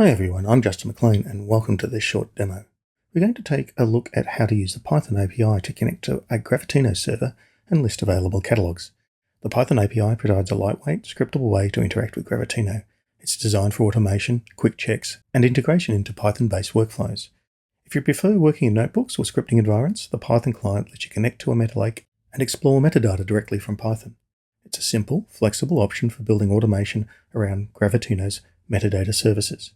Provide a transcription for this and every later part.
Hi everyone, I'm Justin McLean and welcome to this short demo. We're going to take a look at how to use the Python API to connect to a Gravitino server and list available catalogs. The Python API provides a lightweight, scriptable way to interact with Gravitino. It's designed for automation, quick checks, and integration into Python-based workflows. If you prefer working in notebooks or scripting environments, the Python client lets you connect to a metalake and explore metadata directly from Python. It's a simple, flexible option for building automation around Gravitino's metadata services.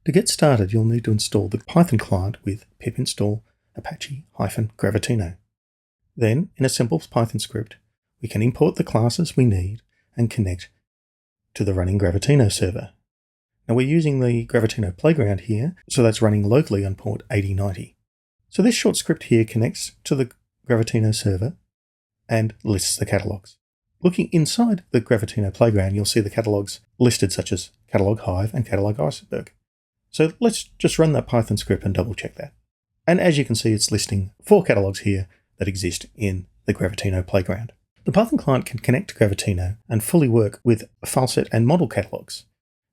To get started, you'll need to install the Python client with pip install Apache-Gravitino. Then, in a simple Python script, we can import the classes we need and connect to the running Gravitino server. Now we're using the Gravitino Playground here, so that's running locally on port 8090. So this short script here connects to the Gravitino server and lists the catalogs. Looking inside the Gravitino Playground, you'll see the catalogs listed such as catalog Hive and catalog Iceberg. So let's just run that Python script and double check that. And as you can see, it's listing 4 catalogs here that exist in the Gravitino Playground. The Python client can connect to Gravitino and fully work with Fileset and Model catalogs.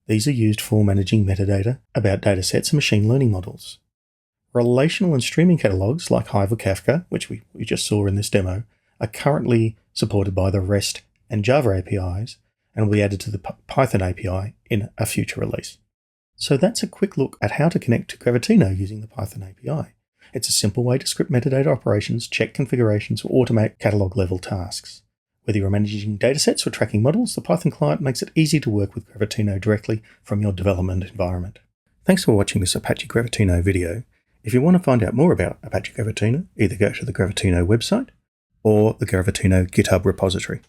These are used for managing metadata about datasets and machine learning models. Relational and streaming catalogs like Hive or Kafka, which we just saw in this demo, are currently supported by the REST and Java APIs and will be added to the Python API in a future release. So that's a quick look at how to connect to Gravitino using the Python API. It's a simple way to script metadata operations, check configurations, or automate catalog level tasks. Whether you're managing datasets or tracking models, the Python client makes it easy to work with Gravitino directly from your development environment. Thanks for watching this Apache Gravitino video. If you want to find out more about Apache Gravitino, either go to the Gravitino website or the Gravitino GitHub repository.